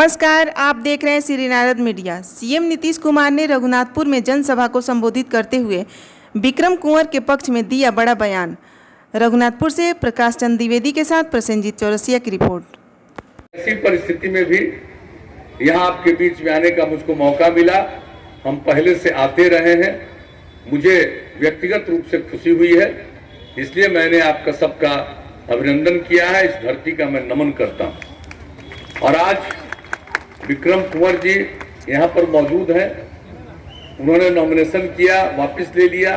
नमस्कार, आप देख रहे हैं श्री नारद मीडिया। सीएम नीतीश कुमार ने रघुनाथपुर में जनसभा को संबोधित करते हुए विक्रम कुंवर के पक्ष में दिया बड़ा बयान। रघुनाथपुर से प्रकाश चंद द्विवेदी के साथ प्रसेनजीत चौरसिया की रिपोर्ट। ऐसी परिस्थिति में भी यहाँ आपके बीच में आने का मुझको मौका मिला। हम पहले से आते रहे हैं, मुझे व्यक्तिगत रूप से खुशी हुई है, इसलिए मैंने आपका सबका अभिनंदन किया है। इस धरती का मैं नमन करता हूँ। और आज विक्रम कुंवर जी यहाँ पर मौजूद हैं। उन्होंने नॉमिनेशन किया, वापस ले लिया।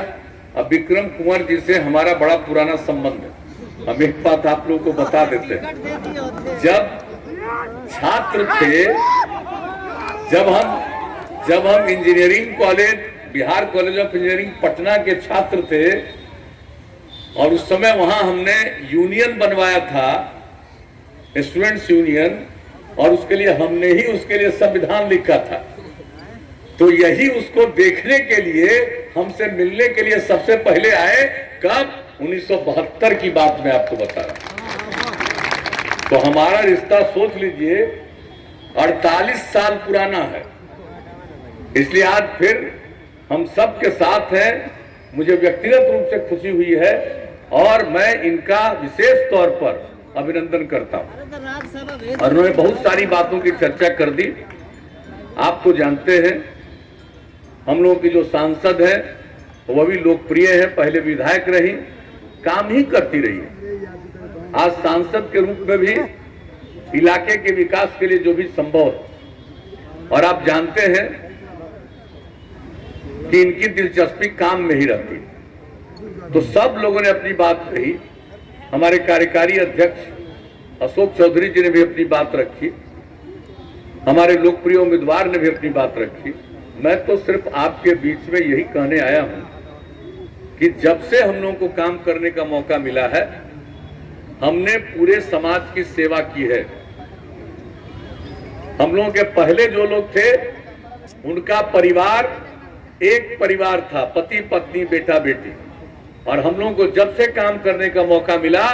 अब विक्रम कुंवर जी से हमारा बड़ा पुराना संबंध है। हम एक बात आप लोगों को बता देते हैं, जब छात्र थे, जब हम engineering college, Bihar college of engineering Patna के छात्र थे, और उस समय वहां हमने यूनियन बनवाया था, स्टूडेंट्स यूनियन, और उसके लिए हमने ही उसके लिए संविधान लिखा था। तो यही उसको देखने के लिए, हमसे मिलने के लिए सबसे पहले आए। कब? 1972 की बात मैं आपको बता रहा हूं। तो हमारा रिश्ता सोच लीजिए 48 साल पुराना है। इसलिए आज फिर हम सब के साथ हैं। मुझे व्यक्तिगत रूप से खुशी हुई है और मैं इनका विशेष तौर पर अभिनंदन करता हूं। और उन्होंने बहुत सारी बातों की चर्चा कर दी। आप तो जानते हैं, हम लोगों की जो सांसद है वह भी लोकप्रिय है, पहले विधायक रही, काम ही करती रही है। आज सांसद के रूप में भी इलाके के विकास के लिए जो भी संभव है। और आप जानते हैं कि इनकी दिलचस्पी काम में ही रहती है। तो सब लोगों ने अपनी बात कही। हमारे कार्यकारी अध्यक्ष अशोक चौधरी जी ने भी अपनी बात रखी, हमारे लोकप्रिय उम्मीदवार ने भी अपनी बात रखी। मैं तो सिर्फ आपके बीच में यही कहने आया हूं कि जब से हम लोगों को काम करने का मौका मिला है, हमने पूरे समाज की सेवा की है। हम लोगों के पहले जो लोग थे, उनका परिवार एक परिवार था, पति पत्नी बेटा बेटी। और हम लोगों को जब से काम करने का मौका मिला,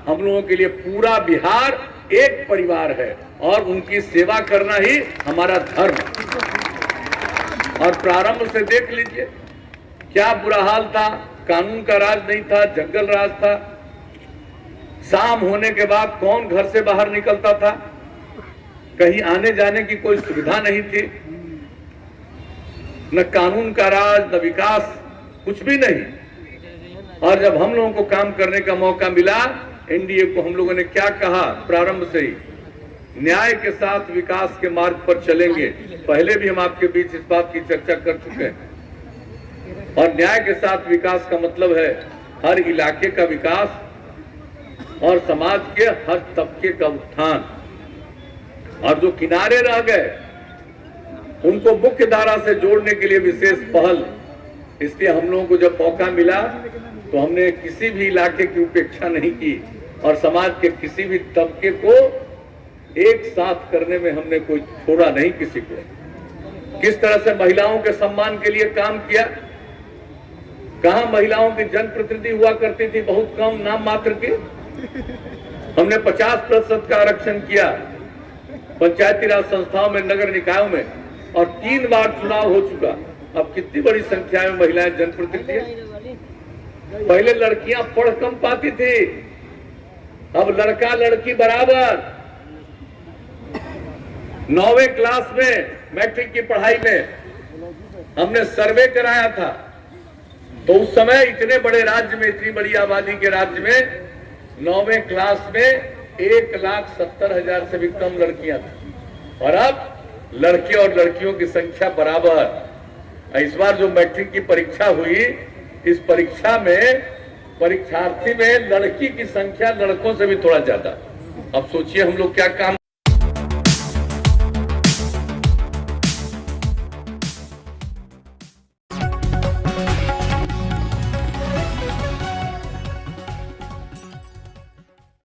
हम लोगों के लिए पूरा बिहार एक परिवार है और उनकी सेवा करना ही हमारा धर्म। और प्रारंभ से देख लीजिए क्या बुरा हाल था, कानून का राज नहीं था, जंगल राज था। शाम होने के बाद कौन घर से बाहर निकलता था, कहीं आने जाने की कोई सुविधा नहीं थी, न कानून का राज, न विकास, कुछ भी नहीं। और जब हम लोगों को काम करने का मौका मिला, एनडीए को हम लोगों ने क्या कहा प्रारंभ से ही, न्याय के साथ विकास के मार्ग पर चलेंगे। पहले भी हम आपके बीच इस बात की चर्चा कर चुके हैं। और न्याय के साथ विकास का मतलब है हर इलाके का विकास और समाज के हर तबके का उत्थान। और जो किनारे रह गए उनको मुख्य धारा से जोड़ने के लिए विशेष पहल। इसलिए हम लोगों को जब मौका मिला तो हमने किसी भी इलाके की उपेक्षा नहीं की और समाज के किसी भी तबके को एक साथ करने में हमने कोई छोड़ा नहीं किसी को। किस तरह से महिलाओं के सम्मान के लिए काम किया। कहां महिलाओं की जनप्रतिनिधि हुआ करती थी, बहुत कम, नाम मात्र की। हमने 50% का आरक्षण किया पंचायती राज संस्थाओं में, नगर निकायों में, और 3 बार चुनाव हो चुका। अब कितनी बड़ी संख्या में महिलाएं जनप्रतिनिधि। पहले लड़कियां पढ़ कम पाती थी, अब लड़का लड़की बराबर। 9वीं क्लास में, मैट्रिक की पढ़ाई में हमने सर्वे कराया था, तो उस समय इतने बड़े राज्य में, इतनी बड़ी आबादी के राज्य में 9वीं क्लास में 1,70,000 से भी कम लड़कियां थी। और अब लड़के और लड़कियों की संख्या बराबर। इस बार जो मैट्रिक की परीक्षा हुई, इस परीक्षा में परीक्षार्थी में लड़की की संख्या लड़कों से भी थोड़ा ज्यादा। अब सोचिए हम लोग क्या काम